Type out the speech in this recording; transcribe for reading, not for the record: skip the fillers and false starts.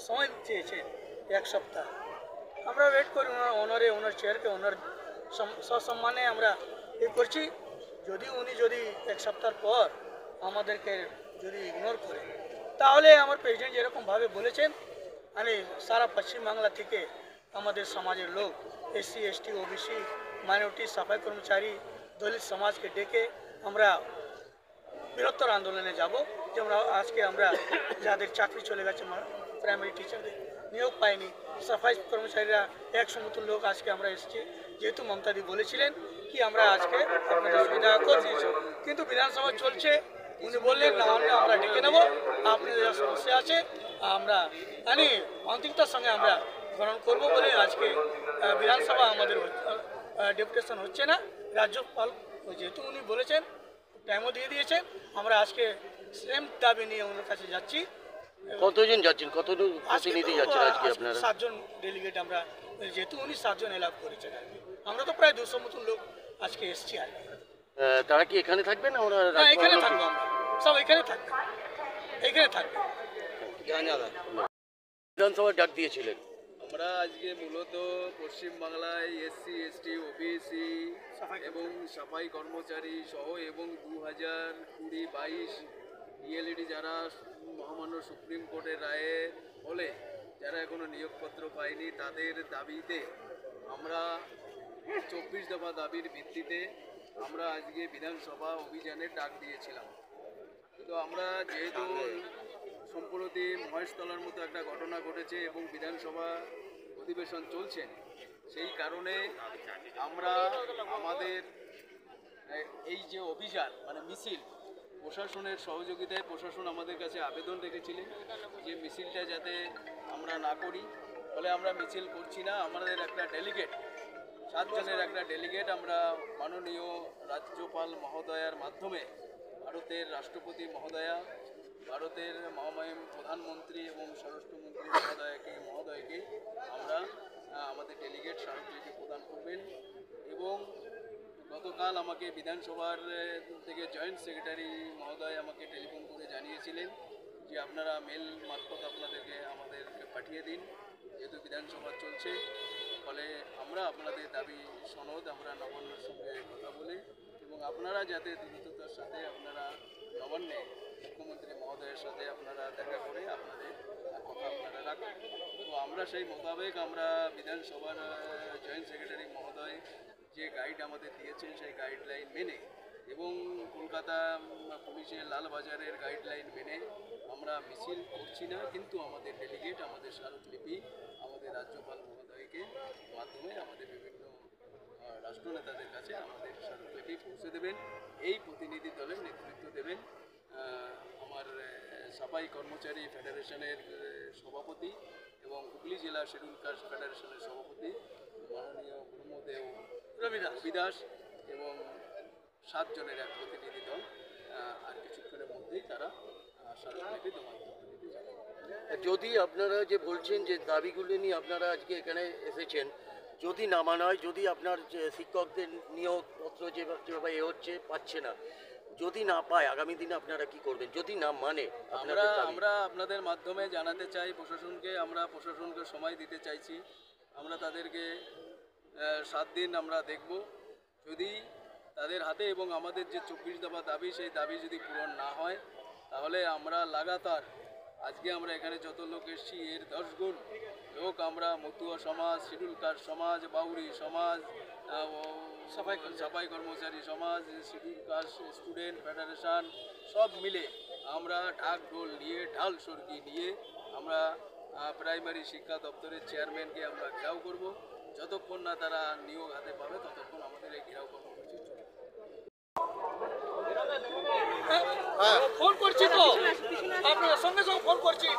সময় চেয়েছেন 1 সপ্তাহ। আমরা ওয়েট করি ওনার অনারে, ওনার চেয়ারকে ওনার সসম্মানে আমরা করছি। উনি যদি 1 সপ্তাহ পর আমাদেরকে যদি ইগনোর করে, তাহলে আমার প্রেসিডেন্ট যেরকমভাবে বলেছেন, মানে সারা পশ্চিমবাংলা থেকে আমাদের সমাজের লোক এসসি এসটি ওবিসি মাইনরিটি সাফাই কর্মচারী দলিত সমাজকে ডেকে আমরা বৃহত্তর আন্দোলনে যাব। যেমন আজকে আমরা যাদের চাকরি চলে গেছে, প্রাইমারি টিচারদের নিয়োগ পায়নি, সাফাই কর্মচারীরা 100 মতো লোক আজকে আমরা এসেছি। যেহেতু মমতাদি বলেছিলেন কি আমরা আজকে আপনাদের সুবিধা করে দিয়েছি, কিন্তু বিধানসভা চলছে, উনি বললেন না আমরা ডেকে নেব, আপনাদের যা সমস্যা আছে আমরা অন্তিমতার সঙ্গে আমরা গ্রহণ করবো বলে আজকে বিধানসভা আমাদের ডেপুটেশন হচ্ছে না। রাজ্যপাল যেহেতু উনি বলেছেন, টাইমও দিয়ে দিয়েছেন, আমরা আজকে সেম দাবি নিয়ে ওনার কাছে যাচ্ছি। কতজন যাচ্ছেন, কতজন প্রতিনিধি যাচ্ছেন আজকে আপনারা? 7 জন ডেলিগেট আমরা, যেহেতু উনি 7 জন এলাভ করেছেন আর কি। আমরা তো প্রায় 200 মতন লোক আজকে এসছি আর কি। তারা কি এখানে থাকবেন না? ওরা এখানে থাকবো, আমরা সব এখানে থাকবে, এখানে থাকবে। বিধানসভা ডাক দিয়েছিলেন। আমরা আজকে মূলত পশ্চিমবাংলায় এসসি এসটি ওবিসি এবং সাফাই কর্মচারী সহ এবং 2020-22 ডিএলইডি যারা মহামান্য সুপ্রিম কোর্টের রায়ে ফলে যারা এখনো নিয়োগপত্র পায়নি, তাদের দাবিতে আমরা 24 দফা দাবির ভিত্তিতে আমরা আজকে বিধানসভা অভিযানের ডাক দিয়েছিলাম। তো আমরা যেহেতু সম্প্রতি মহেশতলার মতো একটা ঘটনা ঘটেছে এবং বিধানসভা অধিবেশন চলছে, সেই কারণে আমরা আমাদের এই যে অভিযান মানে মিছিল, প্রশাসনের সহযোগিতায় প্রশাসন আমাদের কাছে আবেদন রেখেছিলেন যে মিছিলটা যাতে আমরা না করি, ফলে আমরা মিছিল করছি না। আমাদের একটা ডেলিগেট, 7 জনের একটা ডেলিগেট আমরা মাননীয় রাজ্যপাল মহোদয়ার মাধ্যমে ভারতের রাষ্ট্রপতি মহোদয়া, ভারতের মহামহিম প্রধানমন্ত্রী এবং স্বরাষ্ট্রমন্ত্রী মহোদয়কে আমরা আমাদের ডেলিগেট স্মারকলিপি প্রদান করবেন। এবং গতকাল আমাকে বিধানসভার থেকে জয়েন্ট সেক্রেটারি মহোদয় আমাকে টেলিফোন করে জানিয়েছিলেন যে আপনারা মেল মারফত আপনাদেরকে আমাদেরকে পাঠিয়ে দিন, যেহেতু বিধানসভা চলছে। ফলে আমরা আপনাদের দাবি সনদ আমরা নবান্নের সঙ্গে কথা বলে এবং আপনারা যাতে দ্রুততার সাথে আপনারা নবান্নে মুখ্যমন্ত্রী মহোদয়ের সাথে আপনারা দেখা করে আপনাদের কথা আপনারা রাখুন। তো আমরা সেই মোতাবেক আমরা বিধানসভার জয়েন্ট সেক্রেটারি মহোদয় যে গাইড আমাদের দিয়েছেন সেই গাইডলাইন মেনে এবং কলকাতা পুলিশের লালবাজারের গাইডলাইন মেনে আমরা মিছিল করছি না, কিন্তু আমাদের ডেলিগেট আমাদের স্মারকলিপি আমাদের রাজ্যপাল মহোদয়কে মাধ্যমে আমাদের বিভিন্ন রাষ্ট্রনেতাদের কাছে আমাদের স্মারকলিপি পৌঁছে দেবেন। এই প্রতিনিধি দলের নেতৃত্ব দেবেন আমার সাফাই কর্মচারী ফেডারেশনের সভাপতি এবং হুগলি জেলা শিডিউল কাস্ট ফেডারেশনের সভাপতি মাননীয় ব্রহ্মদেব রবিদাস এবং 7 জনের এক প্রতিনিধি দল। আর কিছুক্ষণের মধ্যেই তারা স্মারকলিপি দিতে যাবে। যদি আপনারা যে বলছেন যে দাবিগুলো নিয়ে আপনারা আজকে এখানে এসেছেন, যদি না মানা হয়, যদি আপনার শিক্ষকদের নিয়োগপত্র যেভাবে হচ্ছে পাচ্ছে না, যদি না পায়, আগামী দিনে আপনারা কি করবেন যদি না মানে? আমরা আপনাদের মাধ্যমে জানাতে চাই প্রশাসনকে, আমরা প্রশাসনকে সময় দিতে চাইছি। আমরা তাদেরকে 7 দিন আমরা দেখব, যদি তাদের হাতে এবং আমাদের যে 24 দফা দাবি সেই দাবি যদি পূরণ না হয়, তাহলে আমরা লাগাতার আজকে আমরা এখানে যত লোক এসেছি এর 10 গুণ লোক আমরা মতুয়া সমাজ, শিডিউল কাস্ট সমাজ, বাউরি সমাজ, সাফাই কর্মচারী সমাজ, শিডিউল কাস্ট স্টুডেন্ট ফেডারেশন সব মিলে আমরা ঢাক ঢোল নিয়ে ঢাল সরকি নিয়ে আমরা প্রাইমারি শিক্ষা দপ্তরের চেয়ারম্যানকে আমরা ঘেরাও করব। যতক্ষণ না তারা নিয়োগ হাতে পাবে ততক্ষণ আমাদের এই ঘেরাও কর্মসূচি চলবে। ফোন করছি তো আপনার সঙ্গে সঙ্গে ফোন করছি।